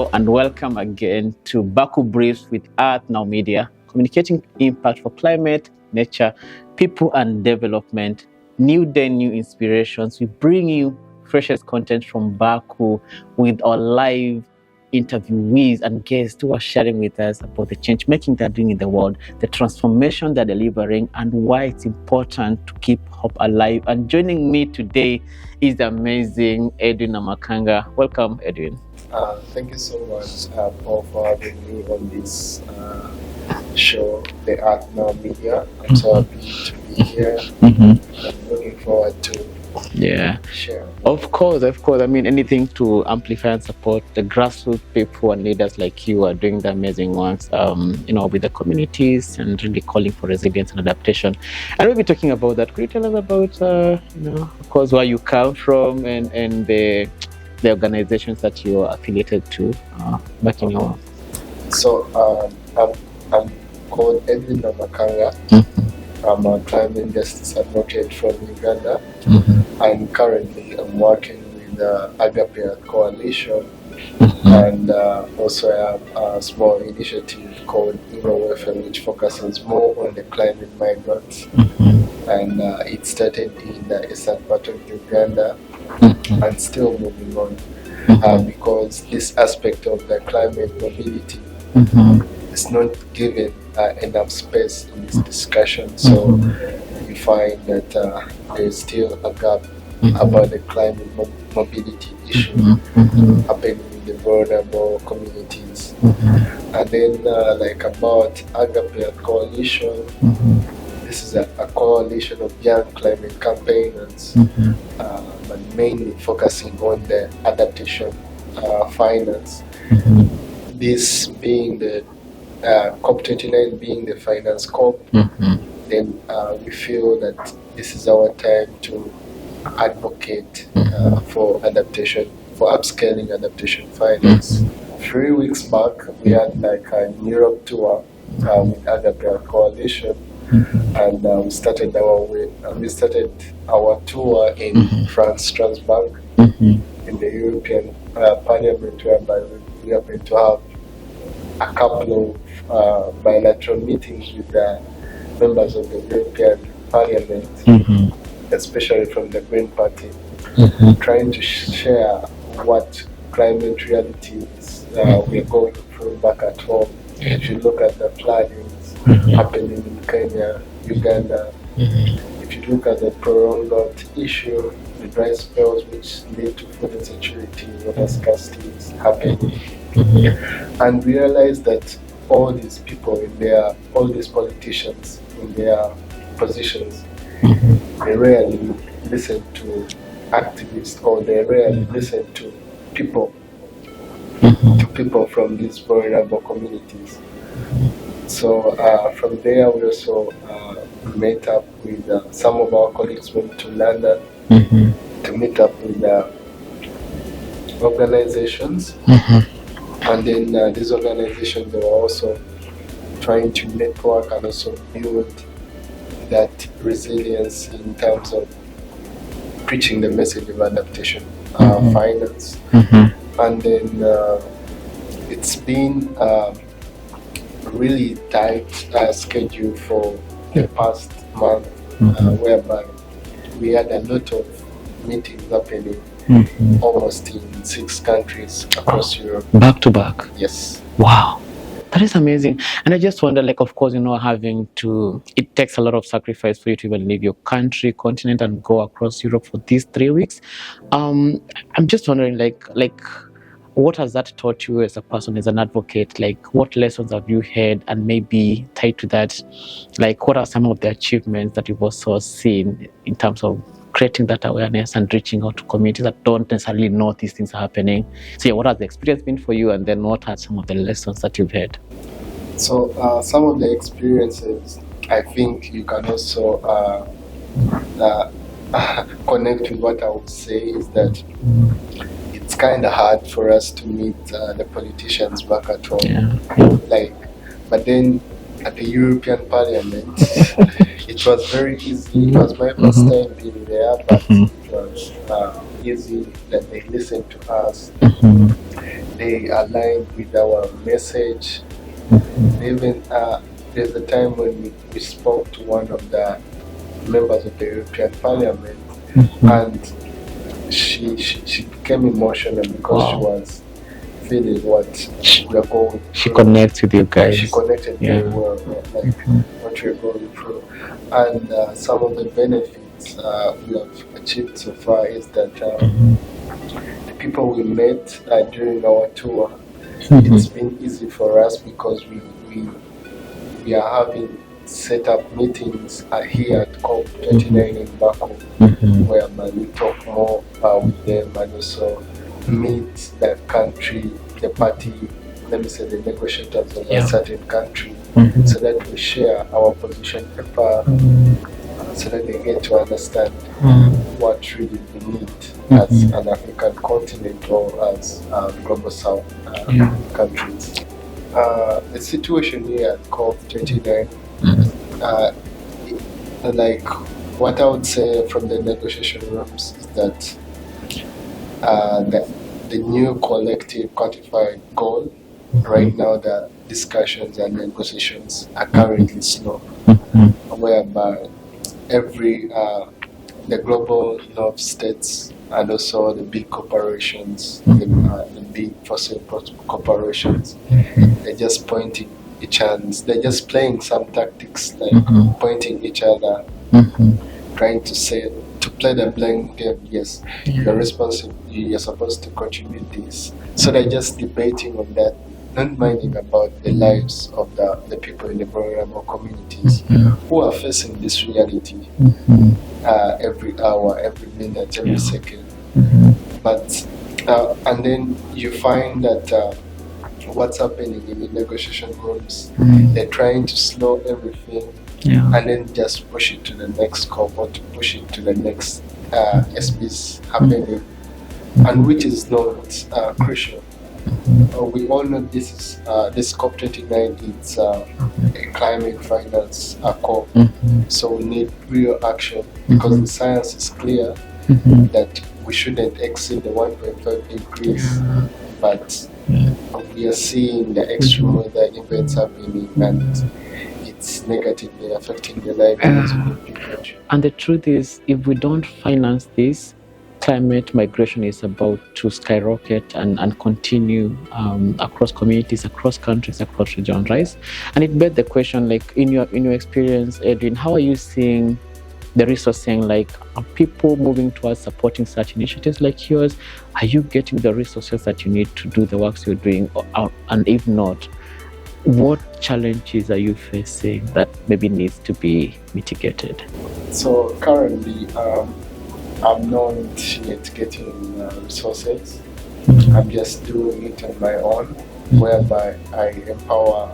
Hello and welcome again to Baku Briefs with Earth Now Media, communicating impact for climate, nature, people and development. New day, new inspirations. We bring you freshest content from Baku with our live interviewees and guests who are sharing with us about the change making they're doing in the world, the transformation they're delivering, and why it's important to keep hope alive. And joining me today is the amazing Edwin Namakanga. Welcome, Edwin. Thank you so much, Paul, for having me on this show, the Art Now Media. I'm so happy to be here. I'm looking forward to share. Of course. I mean, anything to amplify and support the grassroots people and leaders like you are doing the amazing ones, with the communities and really calling for resilience and adaptation. And we'll be talking about that. Could you tell us about, of course, where you come from and the organizations that you are affiliated to back in your... So I'm called Edwin Namakanga. I'm a climate justice advocate from Uganda, and currently I'm working with the Agape Coalition, and also I have a small initiative called Welfare, which focuses more on the climate migrants, and it started in the eastern part of Uganda and still moving on, because this aspect of the climate mobility is not given enough space in this discussion. So you find that there is still a gap about the climate mobility issue happening in the vulnerable communities. And then about Agape Coalition, this is a coalition of young climate campaigners, but mainly focusing on the adaptation finance. This being the COP29 being the finance COP, then we feel that this is our time to advocate for adaptation, for upscaling adaptation finance. 3 weeks back, we had a Europe tour with Agape Coalition, and we started our tour in France, Strasbourg, in the European Parliament, whereby we are going to have a couple of bilateral meetings with the members of the European Parliament, especially from the Green Party, trying to share what climate realities we are going through back at home. If you look at the floodings happening in Kenya, Uganda, if you look at the prolonged drought issue, the dry spells which lead to food insecurity, water scarcity is happening, and realize that all these people all these politicians in their positions, they rarely listen to activists, or they rarely listen to people from these vulnerable communities. So from there, we also met up with some of our colleagues, went to London to meet up with organizations. And then these organizations, they were also trying to network and also build that resilience in terms of preaching the message of adaptation finance. And then it's been really tight schedule for the past month, whereby we had a lot of meetings happening almost in 6 countries across Europe. Back to back? Yes. Wow. That is amazing. And I just wonder, of course, it takes a lot of sacrifice for you to even leave your country, continent, and go across Europe for these 3 weeks. I'm just wondering, what has that taught you as a person, as an advocate? What lessons have you had, and maybe tied to that, what are some of the achievements that you've also seen in terms of creating that awareness and reaching out to communities that don't necessarily know these things are happening? So what has the experience been for you, and then what are some of the lessons that you've had? So some of the experiences, I think you can also connect with what I would say is that it's kind of hard for us to meet the politicians back at home. But then at the European Parliament, it was very easy. It was my first time being there, but it was easy that they listened to us. they aligned with our message. Even there's a time when we spoke to one of the members of the European Parliament, and she became emotional because she was feeling what we are going through. She connects with you guys. She connected very well, like what we're going through. And some of the benefits we have achieved so far is that the people we met during our tour, it's been easy for us because we are having set up meetings here at COP29 in Baku, whereby we talk more with them and also meet the country, the party, let me say the negotiators of a certain country, so that we share our position paper, so that they get to understand what really we need as an African continent or as global South countries. The situation here at COP29, like what I would say from the negotiation rooms is that the new collective quantified goal, right now the discussions and negotiations are currently slow, whereby every the global North states and also the big corporations, the big fossil corporations, they're just pointing each other, they're just playing some tactics like pointing each other, trying to play the blame game. Yes, you're responsible, you're supposed to contribute this. So they're just debating on that, not minding about the lives of the people in the vulnerable communities who are facing this reality every hour, every minute, every second. But and then you find that what's happening in the negotiation rooms, they're trying to slow everything and then just push it to the next COP or to push it to the next SPs happening, and which is not crucial. We all know this COP29 is a climate finance COP, so we need real action because the science is clear that we shouldn't exceed the 1.5 increase, but we are seeing the extreme weather events happening and it's negatively affecting the lives of people. And the truth is, if we don't finance this, climate migration is about to skyrocket and continue across communities, across countries, across regions, right? And it begs the question, like in your experience, Edwin, how are you seeing the resourcing? Like, are people moving towards supporting such initiatives like yours? Are you getting the resources that you need to do the works you're doing? And if not, what challenges are you facing that maybe needs to be mitigated? So currently, I'm not yet getting resources. I'm just doing it on my own, whereby I empower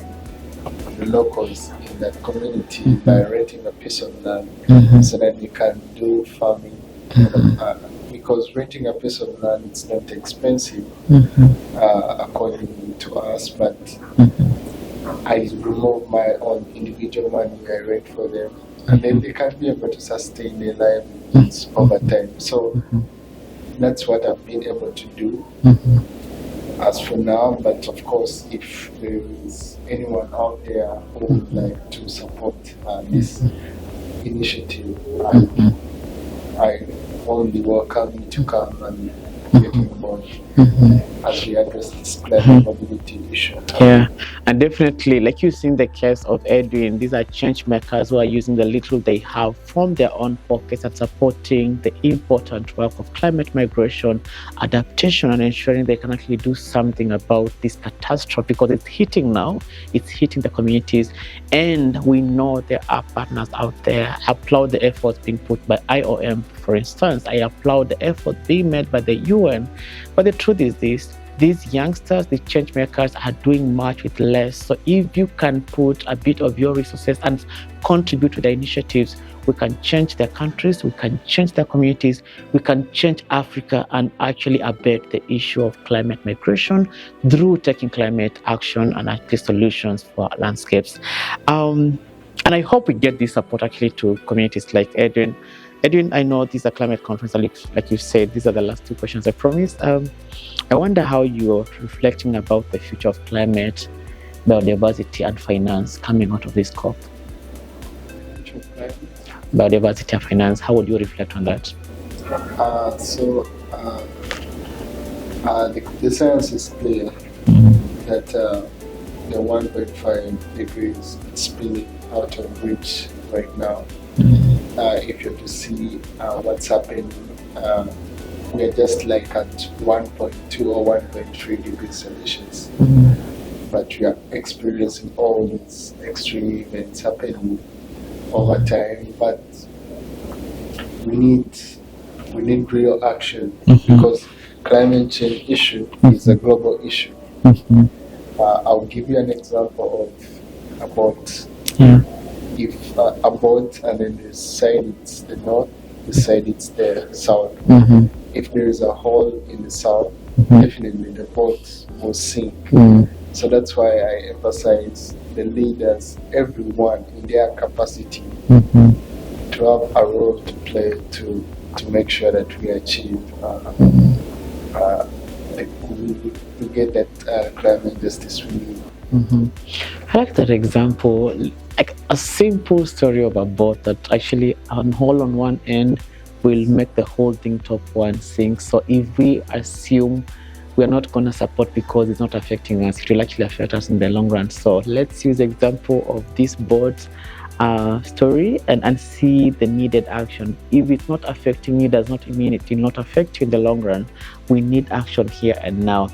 the locals in that community by renting a piece of land so that they can do farming. Because renting a piece of land is not expensive according to us, but I remove my own individual money I rent for them, and then they can be able to sustain their lives over time. So that's what I've been able to do as for now. But of course, if there is anyone out there who would like to support this initiative, I only welcome you to come and get involved as we address this climate mobility issue. Yeah, and definitely, like you see in the case of Edwin, these are change makers who are using the little they have from their own pockets and supporting the important work of climate migration, adaptation, and ensuring they can actually do something about this catastrophe, because it's hitting now, it's hitting the communities, and we know there are partners out there. I applaud the efforts being put by IOM, for instance. I applaud the effort being made by the UN. But the truth is this: these youngsters, these change makers, are doing much with less. So if you can put a bit of your resources and contribute to the initiatives, we can change their countries, we can change their communities, we can change Africa and actually abate the issue of climate migration through taking climate action and actually solutions for our landscapes. And I hope we get this support actually to communities like Edwin. Edwin, I know this is a climate conference, like you said, these are the last two questions I promised. I wonder how you're reflecting about the future of climate, biodiversity, and finance coming out of this COP. Biodiversity and finance, how would you reflect on that? The science is clear that the 1.5 degrees is spinning out of reach right now. If you're to see what's happening, we're just like at 1.2 or 1.3 degrees Celsius. But we are experiencing all these extreme events happening over time. But we need real action because climate change issue is a global issue. I'll give you an example of a boat. If a boat and then this side it's the north, this side it's the south. If there is a hole in the south, definitely the boat will sink. So that's why I emphasize the leaders, everyone in their capacity to have a role to play to make sure that we achieve we get that climate justice we need. I like that example, like a simple story of a boat that actually on hole on one end will make the whole thing top one sink. So if we assume we're not going to support because it's not affecting us, it will actually affect us in the long run. So let's use the example of this boat story and see the needed action. If it's not affecting you, does not mean it will not affect you in the long run. We need action here and now.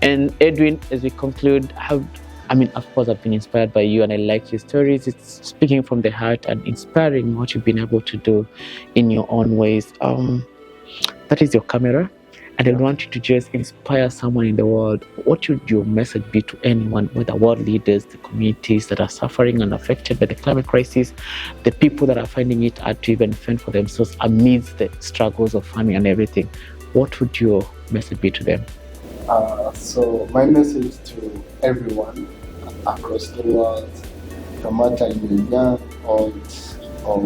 And Edwin, as we conclude, of course, I've been inspired by you and I like your stories. It's speaking from the heart and inspiring what you've been able to do in your own ways. That is your camera. And I want you to just inspire someone in the world. What should your message be to anyone, whether world leaders, the communities that are suffering and affected by the climate crisis, the people that are finding it hard to even fend for themselves amidst the struggles of farming and everything? What would your message be to them? So my message to everyone across the world, no matter you're young, old, or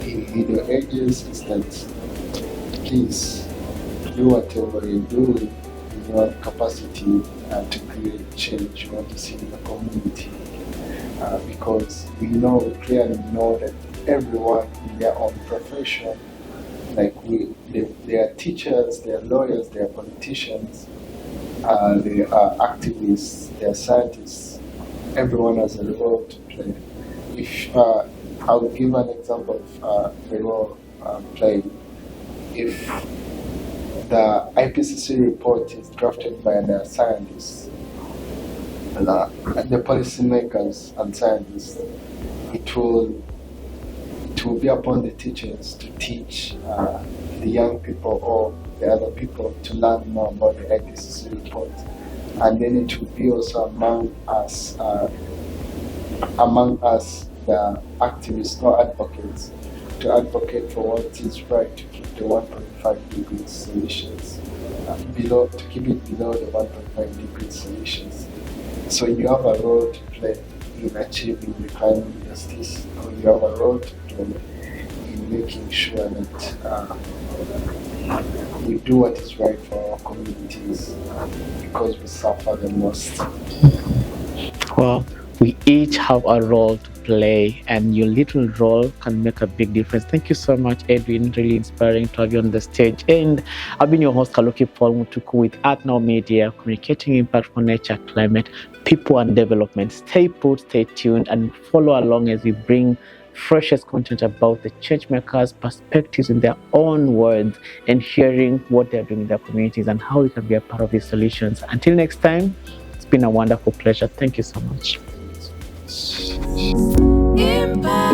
in middle ages, is that please do whatever you do in your capacity to create change you want to see in the community. Because we clearly know that everyone in their own profession, they are teachers, they are lawyers, they are politicians, they are activists, they are scientists. Everyone has a role to play. If I'll give an example of the role played. If the IPCC report is drafted by the scientists, the policymakers and scientists, it will be upon the teachers to teach the young people or the other people to learn more about the IPCC report. And then it will be also among us, the activists or advocates, to advocate for what is right to keep the 1.5 degrees Celsius to keep it below the 1.5 degrees Celsius. So you have a role to play in achieving the climate justice, or you have a role to play in making sure that we do what is right for our communities because we suffer the most. Well, we each have a role to play, and your little role can make a big difference. Thank you so much, Edwin. Really inspiring to have you on the stage. And I've been your host, Kaluki Paul Mutuku, with Earth Now Media, communicating impact for nature, climate, people, and development. Stay put, stay tuned, and follow along as we bring freshest content about the change makers' perspectives in their own words and hearing what they're doing in their communities and how we can be a part of these solutions. Until next time, it's been a wonderful pleasure. Thank you so much. Impact.